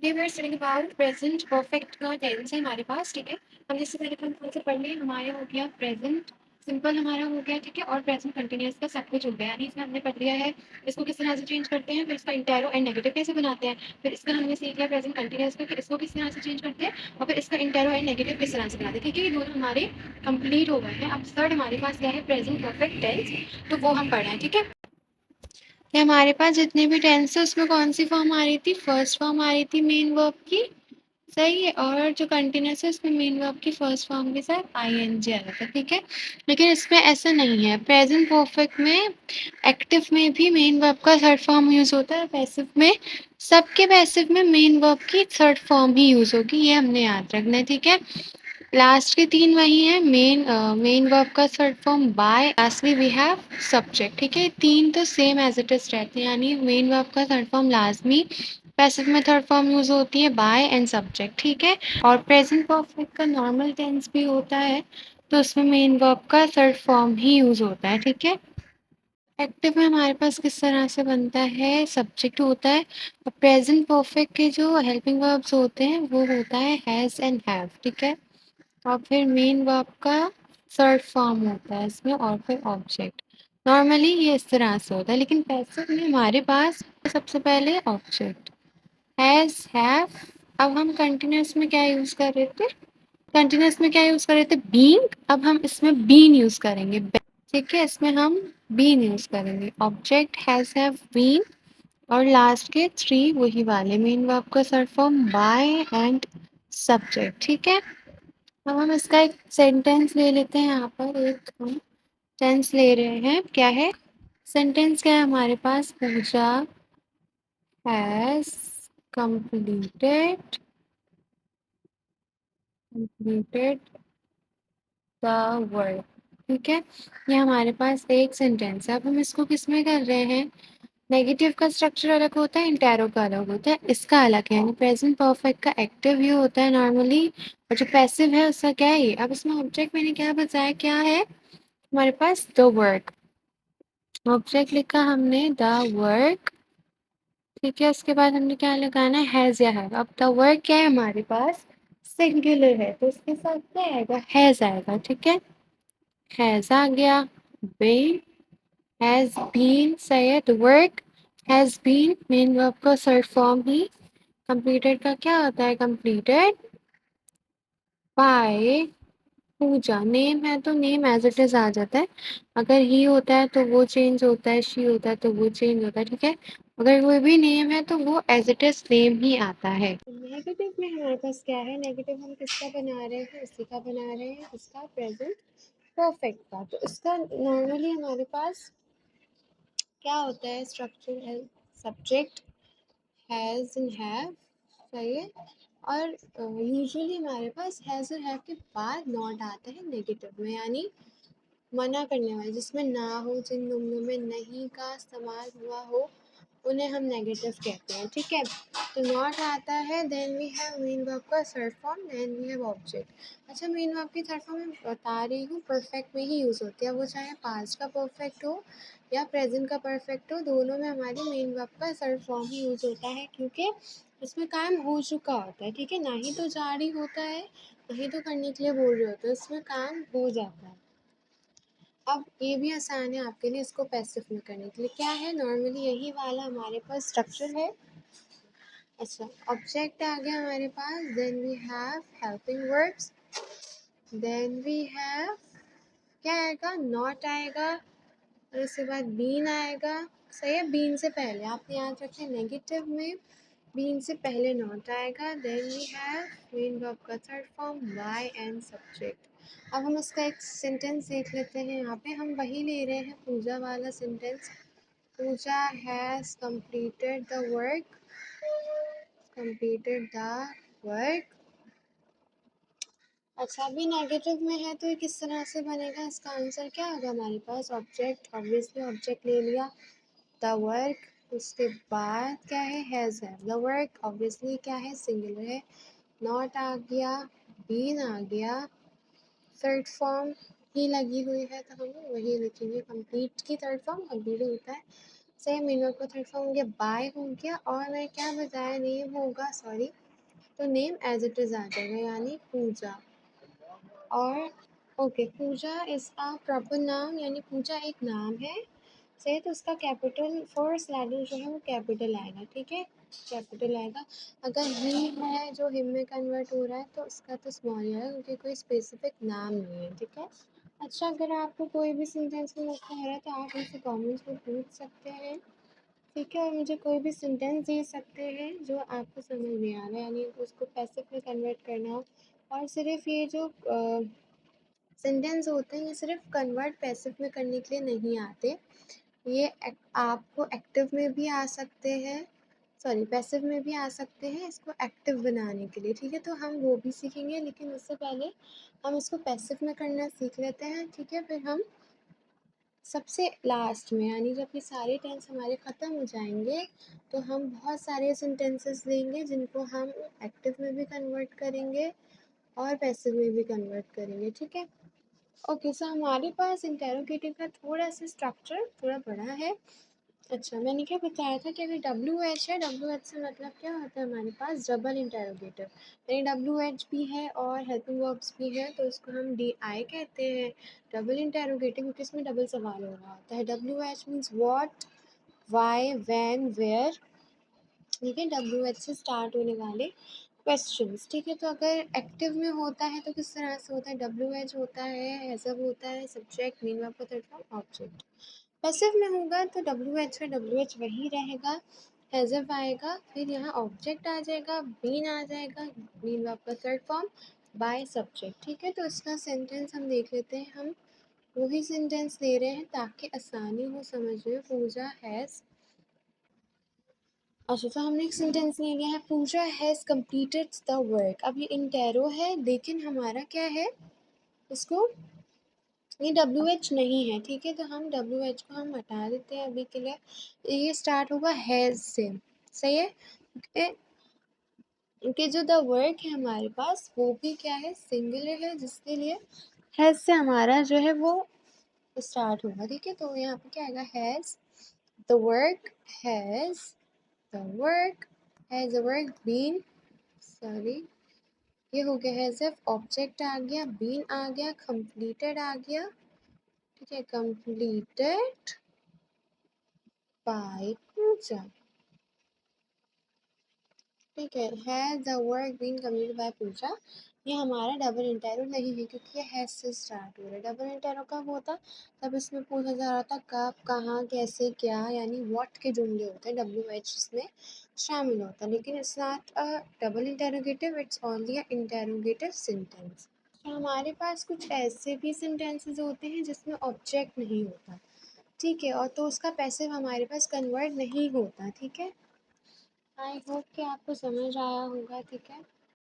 Today we are studying about present perfect का tense है हमारे पास, ठीक है। हम इससे पहले हम कौन से पढ़ लिए, हमारे हो गया प्रेजेंट सिंपल हमारा हो गया, ठीक है, और प्रेजेंट कंटिन्यूअस का सब कुछ हो गया, यानी इसमें हमने पढ़ लिया है इसको किस तरह से चेंज करते हैं, फिर इसका इंटेरो एंड नेगेटिव कैसे बनाते हैं, फिर इसका हमने सीख लिया प्रेजेंट कंटिन्यूअस का कि इसको किस तरह से चेंज करते हैं, और फिर इसका इंटेरो एंड नेगेटिव किस तरह से बनाते हैं, ठीक है। ये दोनों हमारे कंप्लीट हो गए हैं। अब थर्ड हमारे पास क्या है, प्रेजेंट परफेक्ट टेंस, तो वो हम पढ़ रहे हैं, ठीक है। कि हमारे पास जितने भी टेंस है उसमें कौन सी फॉर्म आ रही थी, फर्स्ट फॉर्म आ रही थी मेन वर्ब की, सही है। और जो कंटिन्यूअस है उसमें मेन वर्ब की फर्स्ट फॉर्म के साथ आईएनजी आ रहा था, ठीक है। लेकिन इसमें ऐसा नहीं है, प्रेजेंट परफेक्ट में एक्टिव में भी मेन वर्ब का थर्ड फॉर्म यूज होता है, पैसिव में सबके पैसिव में मेन वर्ब की थर्ड फॉर्म ही यूज होगी, ये हमने याद रखना है, ठीक है। लास्ट के तीन वही है, मेन वर्ब का third form by, lastly we have subject, ठीक है। तीन तो सेम एज इट इज रहते हैं, यानी मेन वर्ब का थर्ड फॉर्म लाजमी, पैसिव में थर्ड फॉर्म यूज होती है बाय एंड सब्जेक्ट, ठीक है। और प्रेजेंट परफेक्ट का नॉर्मल टेंस भी होता है, तो उसमें मेन वर्ब का थर्ड फॉर्म ही यूज होता है, ठीक है। एक्टिव में हमारे पास किस तरह से बनता है, सब्जेक्ट होता है, और प्रेजेंट परफेक्ट के जो हेल्पिंग वर्ब्स होते हैं वो होता है हैज एंड हैव, ठीक है। और फिर मेन वर्ब का थर्ड फॉर्म होता है इसमें, और फिर ऑब्जेक्ट। नॉर्मली ये इस तरह से होता है, लेकिन पैसिव में हमारे पास सबसे पहले ऑब्जेक्ट हैज हैव। अब हम कंटिन्यूस में क्या यूज कर रहे थे, कंटिन्यूस में क्या यूज कर रहे थे, बीइंग। अब हम इसमें बीन यूज करेंगे, ठीक है, इसमें हम बीन यूज करेंगे, ऑब्जेक्ट हैज हैव बीन, और लास्ट के थ्री वही वाले मेन वर्ब का third form by and subject, ठीक है। अब हम इसका एक सेंटेंस ले लेते हैं, यहाँ पर एक हम टेंस ले रहे हैं, क्या है सेंटेंस, क्या है हमारे पास, पूजा हैज कंप्लीटेड द वर्क, ठीक है। ये हमारे पास एक सेंटेंस है। अब हम इसको किस में कर रहे हैं, नेगेटिव का स्ट्रक्चर अलग होता है, इंटेरो का अलग होता है, इसका अलग है, यानी प्रेजेंट परफेक्ट का एक्टिव ये होता है नॉर्मली, और जो पैसिव है उसका क्या है ये। अब इसमें ऑब्जेक्ट मैंने क्या बताया, क्या है हमारे पास, द वर्क, ऑब्जेक्ट लिखा हमने द वर्क, ठीक है। उसके बाद हमने क्या लगाना है, हैज या हैव। अब द वर्क क्या है हमारे पास, सिंगुलर है, तो उसके साथ क्या आएगा, हैज आएगा, ठीक है। हैज आ गया, बीन, हैज बीन, सही है। The work has been main verb का थर्ड फॉर्म ही, कंप्लीटेड का क्या होता है, कंप्लीटेड बाय पूजा। नेम है तो नेम एज इट इज आ जाता है, अगर ही होता है तो वो चेंज होता है, शी होता है तो वो चेंज होता है, ठीक है। अगर कोई भी नेम है तो वो एज इट इज नेम ही आता है। नेगेटिव में हमारे पास क्या है, नेगेटिव हम किसका बना रहे हैं, उसी का बना रहे हैं, उसका प्रेजेंट परफेक्ट का। तो इसका नॉर्मली हमारे पास क्या होता है, स्ट्रक्चर है सब्जेक्ट हैज़ एंड हैव, सही है। और यूजुअली हमारे पास हैज़ और हैव के बाद नॉट आता है नेगेटिव में, यानी मना करने वाले, जिसमें ना हो, जिन जुमलों में नहीं का इस्तेमाल हुआ हो उन्हें हम नेगेटिव कहते हैं, ठीक है। तो नॉट आता है, then we have main verb का third form, then we have object. अच्छा, मेन वर्ब की थर्ड फॉर्म मैं बता रही हूँ परफेक्ट में ही यूज़ होती है, वो चाहे पास्ट का परफेक्ट हो या प्रेजेंट का परफेक्ट हो, दोनों में हमारी मेन वर्ब का थर्ड फॉर्म ही यूज़ होता है, क्योंकि उसमें काम हो चुका होता है, ठीक है। ना ही तो जारी होता है, ना ही तो करने के लिए बोल रहे होते हैं, उसमें काम हो जाता है। अब ये भी आसान है आपके लिए इसको पैसिव में करने के लिए, क्या है, नॉर्मली यही वाला हमारे पास स्ट्रक्चर है। अच्छा, ऑब्जेक्ट आ गया हमारे पास, then we have helping verbs, then we have क्या आएगा, नॉट आएगा, और उसके बाद बीन आएगा, सही है। बीन से पहले आप याद रखें, नेगेटिव में बीन से पहले नॉट आएगा, then we have main verb का third form by and subject. अब हम इसका एक सेंटेंस देख लेते हैं, यहाँ पे हम वही ले रहे हैं पूजा वाला sentence, Pooja has completed the work, completed the work। अच्छा, अभी नेगेटिव में है तो ये किस तरह से बनेगा, इसका आंसर क्या होगा हमारे पास, ऑब्जेक्ट, ऑब्वियसली ऑब्जेक्ट ले लिया, द वर्क, उसके बाद क्या है, हैज़ है, द वर्क ऑब्वियसली क्या है, सिंगुलर है, नॉट आ गया, बीन आ गया, थर्ड फॉर्म ही लगी हुई है तो हम वही लिखेंगे, कंप्लीट की थर्ड फॉर्म कंप्लीट होता है, सेम मेन वर्ब का थर्ड फॉर्म हो गया बाय हो गया, और मैं क्या बताया नेम होगा, सॉरी, तो नेम एज इट इज़ आ जाएगा यानी पूजा। और okay, Pooja is a proper noun, यानी पूजा एक नाम है, सही है, तो उसका कैपिटल फर्स्ट लेटर जो है वो कैपिटल आएगा, ठीक है, कैपिटल आएगा। अगर हिम है जो हिम में कन्वर्ट हो रहा है तो उसका तो स्मॉल ही आएगा, क्योंकि कोई स्पेसिफिक नाम नहीं है, ठीक है। अच्छा, अगर आपको कोई भी सेंटेंस में लगता है तो आप मुझसे कमेंट्स में पूछ सकते हैं, ठीक है, और मुझे कोई भी सेंटेंस दे सकते हैं जो आपको समझ नहीं आ रहा है, यानी उसको पैसिव में कन्वर्ट करना हो। और सिर्फ ये जो सेंटेंस होते हैं ये सिर्फ कन्वर्ट पैसिव में करने के लिए नहीं आते, ये आपको एक्टिव में भी आ सकते हैं, सॉरी पैसिव में भी आ सकते हैं, इसको एक्टिव बनाने के लिए, ठीक है, तो हम वो भी सीखेंगे, लेकिन उससे पहले हम इसको पैसिव में करना सीख लेते हैं, ठीक है। फिर हम सबसे लास्ट में, यानी जब ये सारे टेंस हमारे ख़त्म हो जाएंगे, तो हम बहुत सारे सेंटेंसेस लेंगे जिनको हम एक्टिव में भी कन्वर्ट करेंगे और पैसिव में भी कन्वर्ट करेंगे, ठीक है। ओके, सो हमारे पास इंटेरोगेटिव का थोड़ा सा स्ट्रक्चर थोड़ा बड़ा है। अच्छा, मैंने क्या बताया था कि अगर डब्ल्यू एच है, डब्ल्यू एच से मतलब क्या होता है हमारे पास डबल इंटेरोगेटिव, यानी डब्ल्यू एच भी है और हेल्पिंग वर्ब्स भी है, तो इसको हम डी आई कहते हैं, डबल इंटेरोगेटिव, क्योंकि इसमें डबल सवाल हो रहा होता है। W H means what, why, when, where, ठीक है, डब्ल्यू एच से स्टार्ट होने वाले क्वेश्चंस, ठीक है। तो अगर एक्टिव में होता है तो किस तरह से होता है, डब्ल्यू एच होता है, हैज़अप होता है, सब्जेक्ट, मेन वर्ब का थर्ड फॉर्म ऑब्जेक्ट। पैसिव में होगा तो डब्ल्यू एच का डब्ल्यू एच वही रहेगा, हैज़अप आएगा, फिर यहाँ ऑब्जेक्ट आ जाएगा, बीन आ जाएगा, बीन वर्ब का थर्ड फॉर्म, बाय सब्जेक्ट, ठीक है। तो इसका सेंटेंस हम देख लेते हैं, हम वही सेंटेंस ले रहे हैं ताकि आसानी हो समझने में। पूजा हैज़, अच्छा, तो हमने एक सेंटेंस ले लिया है, पूजा हैज़ कंप्लीटेड द वर्क। अब ये इंटेरो है, लेकिन हमारा क्या है, इसको ये डब्ल्यू एच नहीं है, ठीक है, तो हम डब्ल्यू एच को हम हटा देते हैं अभी के लिए। ये स्टार्ट होगा हैज़ से, सही है, कि जो द वर्क है हमारे पास वो भी क्या है, सिंगुलर है, जिसके लिए हैज़ से हमारा जो है वो स्टार्ट होगा, ठीक है। तो यहाँ पे क्या आएगा, has the work, has the work, has the work been, sorry, ये हो गया है, सिर्फ ऑब्जेक्ट आ गया, बीन आ गया, कंप्लीटेड आ गया, ठीक है, कंप्लीटेड बाय पूजा, ठीक है the work been completed by Pooja. ये हमारा डबल इंटेरो नहीं है, क्योंकि ये हैज से स्टार्ट हो रहा है। डबल इंटेरो कब होता, तब इसमें पूछा जा रहा था कब, कहाँ, कैसे, क्या, यानी व्हाट के जुमले होते हैं, डब्ल्यू एच इसमें शामिल होता है, लेकिन it's not a double interrogative, it's only a interrogative sentence. तो हमारे पास कुछ ऐसे भी सेंटेंसेस होते हैं जिसमें ऑब्जेक्ट नहीं होता, ठीक है, और तो उसका पैसिव हमारे पास कन्वर्ट नहीं होता, ठीक है। आई होप कि आपको समझ आया होगा, ठीक है।